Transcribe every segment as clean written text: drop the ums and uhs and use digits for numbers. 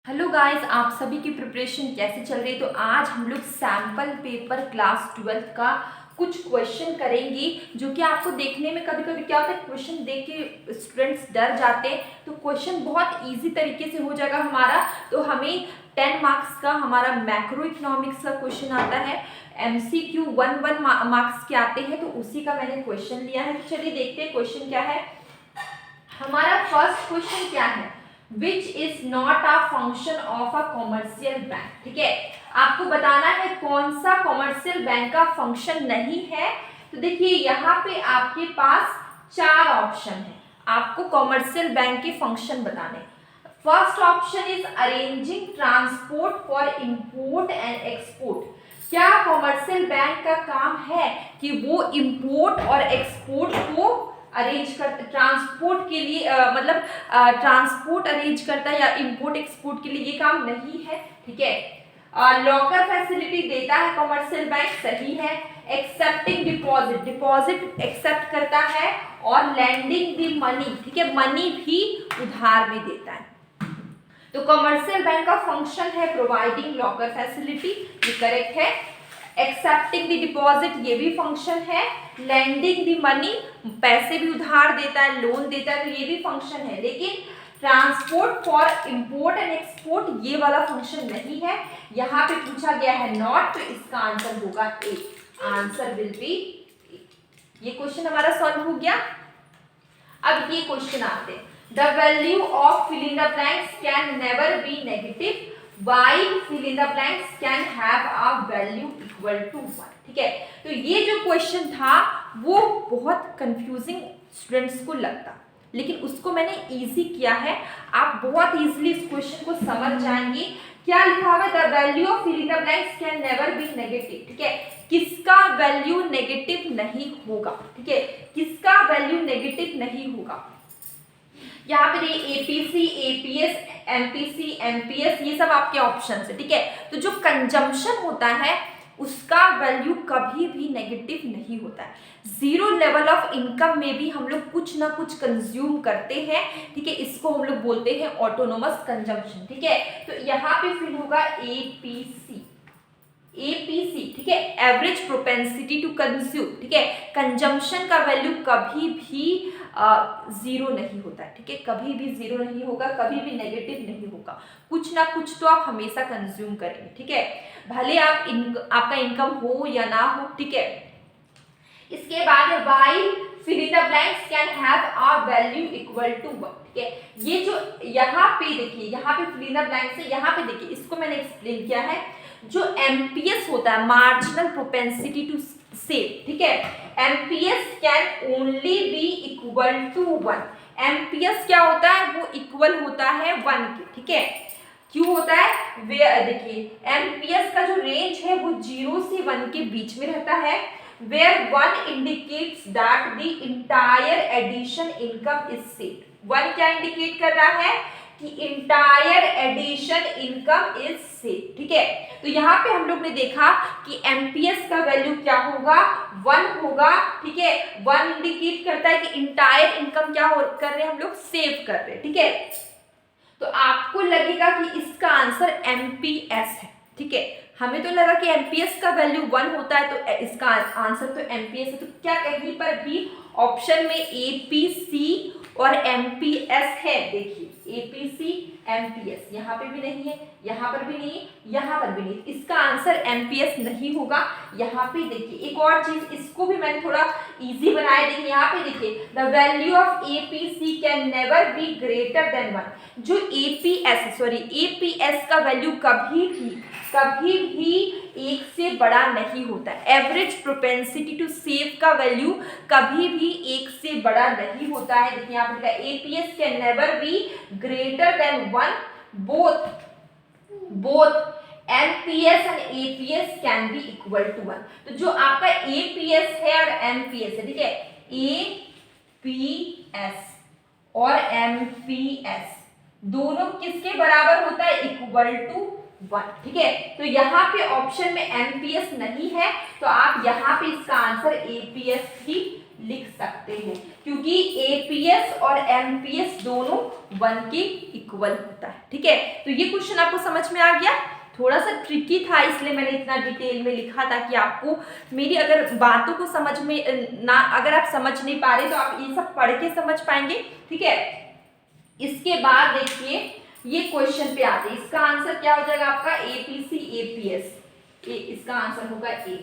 Hello guys, आप सभी की प्रिपरेशन कैसे चल रही है। तो आज हम लोग सैम्पल पेपर क्लास 12 का कुछ क्वेश्चन करेंगे जो कि आपको देखने में कभी कभी क्या होता है, क्वेश्चन देख के स्टूडेंट्स डर जाते हैं। तो क्वेश्चन बहुत इजी तरीके से हो जाएगा हमारा। तो हमें 10 मार्क्स का हमारा मैक्रो इकोनॉमिक्स का क्वेश्चन आता है, MCQ 1 मार्क्स के आते हैं। तो उसी का मैंने क्वेश्चन लिया है। तो चलिए देखते हैं क्वेश्चन क्या है। हमारा फर्स्ट क्वेश्चन क्या है, which is not a function of a commercial bank. ठीक है, आपको बताना है कौन सा कॉमर्शियल बैंक का फंक्शन नहीं है। तो देखिए यहाँ पे आपके पास 4 ऑप्शन है, आपको कॉमर्शियल बैंक के फंक्शन बताने। First option is arranging transport for import and export. क्या कॉमर्शियल बैंक का काम है कि वो इंपोर्ट और एक्सपोर्ट को अरेंज कर, ट्रांसपोर्ट के लिए मतलब ट्रांसपोर्ट अरेंज करता है या इंपोर्ट एक्सपोर्ट के लिए, ये काम नहीं है। ठीक है, लॉकर फैसिलिटी देता है कॉमर्शियल बैंक, सही है। एक्सेप्टिंग डिपॉजिट, डिपॉजिट एक्सेप्ट करता है। और लैंडिंग द मनी, ठीक है, मनी भी उधार में देता है। तो कॉमर्शियल बैंक का फंक्शन है प्रोवाइडिंग लॉकर फैसिलिटी, ये करेक्ट है। एक्सेप्टिंग द डिपॉजिट, ये भी फंक्शन है। लैंडिंग द मनी, पैसे भी उधार देता है, लोन देता है, तो ये भी फंक्शन है। लेकिन transport for import and export, ये वाला फंक्शन नहीं है। यहाँ पे पूछा गया है नॉट, तो इसका आंसर होगा ए। आंसर विल बी ए। ये क्वेश्चन हमारा सॉल्व हो गया। अब ये क्वेश्चन आते हैं, the value of fill in the blanks can never be negative while fill in the blanks can have a value equal to 1। ठीक है, तो ये जो क्वेश्चन था वो बहुत कंफ्यूजिंग स्टूडेंट्स को लगता, लेकिन उसको मैंने इजी किया है। आप बहुत इजीली इस क्वेश्चन को समझ जाएंगे। क्या लिखा हुआ है, the value of fill in the blanks can never be negative। ठीक है, किसका वैल्यू नेगेटिव नहीं होगा। ठीक है, किसका वैल्यू नेगेटिव नहीं होगा। यहाँ पे एपीसी, एपीएस, एमपीसी, एमपीएस, ये सब आपके ऑप्शन है। ठीक है, तो जो कंजम्पशन होता है उसका वैल्यू कभी भी नेगेटिव नहीं होता है। जीरो लेवल ऑफ इनकम में भी हम लोग कुछ ना कुछ कंज्यूम करते हैं। ठीक है, इसको हम लोग बोलते हैं ऑटोनोमस कंजम्पशन। ठीक है, तो यहाँ पे फिल होगा एपीसी, एपीसी। ठीक है, एवरेज प्रोपेंसिटी टू कंज्यूम। ठीक है, कंजम्पशन का वैल्यू कभी भी जीरो नहीं होता है। ठीक है, कभी भी जीरो नहीं होगा, कभी भी नेगेटिव नहीं होगा। कुछ ना कुछ तो आप हमेशा कंज्यूम करेंगे। ठीक है, भले आपका इनकम हो या ना हो। ठीक है, इसके बाद while fill in the blanks can have a value equal to 1। ठीक है, ये जो यहाँ पे देखिए, यहाँ पे fill in the blanks है, यहाँ पे देखिए, इसको मैंने एक्सप्लेन किया है। जो एमपीएस होता है, मार्जिनल प्रोपेंसिटी टू सेव। ठीक है, MPS can only be equal to 1। MPS क्या होता है, वो इक्वल होता है 1 के। ठीक है, क्यों होता है, वे देखिए एमपीएस का जो रेंज है वो 0 से 1 के बीच में रहता है। where 1 indicates that the entire addition income is saved। 1 क्या इंडिकेट कर रहा है कि entire addition income is save. ठीक है, तो यहाँ पे हम लोग ने देखा कि एमपीएस का वैल्यू क्या होगा, 1 होगा। ठीक है, 1 इंडिकेट करता है कि इंटायर इनकम क्या कर रहे हैं, हम लोग सेव कर रहे हैं। ठीक है, तो आपको लगेगा कि इसका आंसर एमपीएस है। ठीक है, हमें तो लगा कि एमपीएस का वैल्यू 1 होता है, तो इसका आंसर तो एमपीएस है। तो क्या कहीं पर भी ऑप्शन में एपीसी और एमपीएस है? देखिए एपीसी, एमपीएस, यहाँ पे भी नहीं है, यहाँ पर भी नहीं, यहाँ पर भी नहीं। इसका आंसर एमपीएस नहीं होगा। यहाँ पे देखिए एक और चीज, इसको भी मैंने थोड़ा इजी बनाया। देखिए यहाँ पे देखिए, the value of APC can never be greater than 1। जो एपीएस का वैल्यू कभी भी 1 से बड़ा नहीं होता है। एवरेज प्रोपेंसिटी टू सेव का वैल्यू कभी भी 1 से बड़ा नहीं होता है। देखिए यहाँ पर APS can never be greater than 1। Both MPS and APS can be equal to 1। तो जो आपका एपीएस है और एमपीएस है, ठीक है, एपीएस और एमपीएस दोनों किसके बराबर होता है, इक्वल टू 1। ठीक है, तो यहाँ पे ऑप्शन में एमपीएस नहीं है, तो आप यहाँ पे इसका आंसर एपीएस ही लिख सकते हैं, क्योंकि एपीएस और एमपीएस दोनों 1 के इक्वल होता है। ठीक है, तो ये क्वेश्चन आपको समझ में आ गया। थोड़ा सा ट्रिकी था इसलिए मैंने इतना डिटेल में लिखा ताकि आपको मेरी अगर बातों को समझ में ना, अगर आप समझ नहीं पा रहे तो आप ये सब पढ़ के समझ पाएंगे। ठीक है, इसके बाद देखिए ये क्वेश्चन पे आते हैं। इसका आंसर क्या हो जाएगा आपका एपीसी एपीएस, इसका आंसर होगा ए,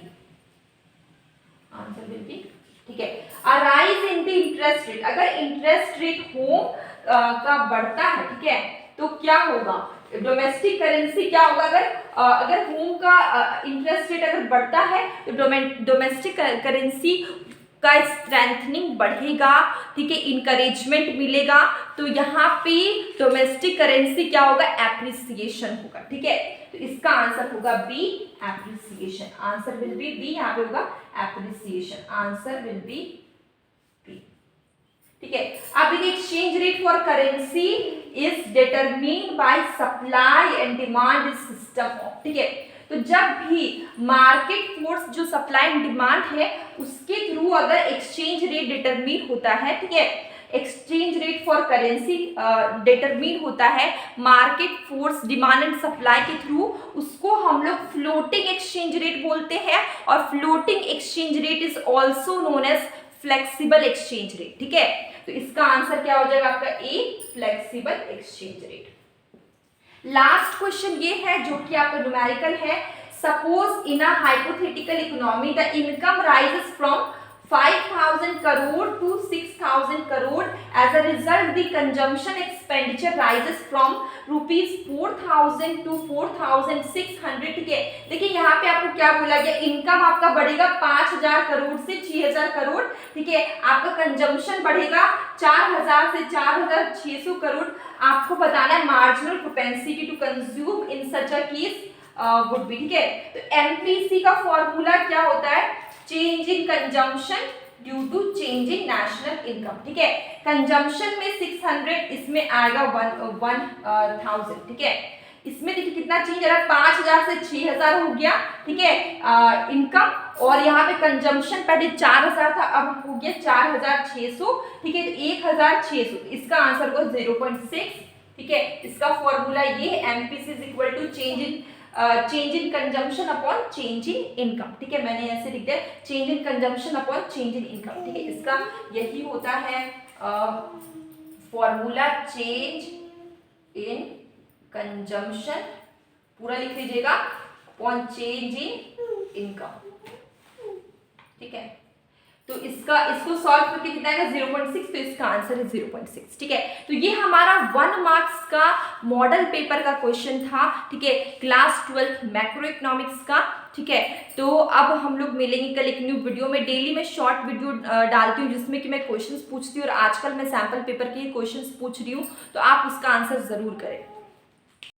आंसर विल बी। ठीक है, arise in the interest rate, अगर इंटरेस्ट रेट होम का बढ़ता है, ठीक है, तो क्या होगा, डोमेस्टिक करेंसी क्या होगा, अगर होम का इंटरेस्ट रेट अगर बढ़ता है तो डोमेस्टिक करेंसी का स्ट्रेंथनिंग बढ़ेगा। ठीक है, इनकरेजमेंट मिलेगा, तो यहाँ पे डोमेस्टिक करेंसी क्या होगा, एप्रिसिएशन होगा। ठीक है, तो इसका आंसर होगा B, appreciation, answer will be B, यहाँ पे होगा appreciation, answer will be B. ठीक है, अब देखिए exchange rate for currency is determined by supply and demand system of. ठीक है, तो जब भी मार्केट फोर्स जो सप्लाई एंड डिमांड है उसके थ्रू अगर एक्सचेंज रेट डिटरमिन होता है, ठीक है, exchange rate for currency determine होता है market force demand and supply के थ्रू, उसको हम लोग फ्लोटिंग एक्सचेंज रेट बोलते हैं, और floating exchange rate is also known as flexible exchange rate. ठीक है, तो इसका आंसर क्या हो जाएगा आपका A, flexible exchange rate. Last question ये है जो कि आपका न्यूमेरिकल है। Suppose in a hypothetical economy the income rises from 5000 crore to 6000 crore, as a result the consumption expenditure rises from ₹4000 to 4600। ठीक है, देखिए यहाँ पे आपको क्या बोला गया, इनकम आपका बढ़ेगा 5000 करोड़ से 6000 करोड़। ठीक है, आपका कंजम्पशन बढ़ेगा 4000 से 4600 करोड़। आपको बताना है marginal propensity to consume in such a case would be. ठीक है, तो एमपीसी का फॉर्मूला क्या होता है, change in consumption due to change in national income. ठीक है, कंजम्पशन में 600, इसमें आएगा 1000। ठीक है, इसमें देखिए कितना चेंज आ रहा है, 5000 से 6000 हो गया। ठीक है, इनकम, और यहाँ पे कंजम्पशन पहले 4000 था, अब हो गया 4600। ठीक है, तो 1600, इसका आंसर होगा 0.6। ठीक है, इसका फॉर्मूला ये MPC is equal to change in consumption upon change in income. ठीक है, मैंने ऐसे लिख दिया, change in consumption upon change in income. ठीक है, इसका यही होता है फॉर्मूला, चेंज इन कंजम्पशन, पूरा लिख लीजिएगा, अपॉन चेंज इन इनकम। ठीक है, तो इसको सॉल्व करके कितना आएगा 0.6, तो इसका आंसर है 0.6। ठीक है, तो ये हमारा 1 मार्क्स का मॉडल पेपर का क्वेश्चन था। ठीक है, क्लास 12 मैक्रो इकोनॉमिक्स का। ठीक है, तो अब हम लोग मिलेंगे कल एक न्यू वीडियो में। डेली मैं शॉर्ट वीडियो डालती हूँ जिसमें कि मैं क्वेश्चंस पूछती हूँ, और आजकल मैं सैम्पल पेपर के क्वेश्चंस पूछ रही हूँ, तो आप उसका आंसर जरूर करें।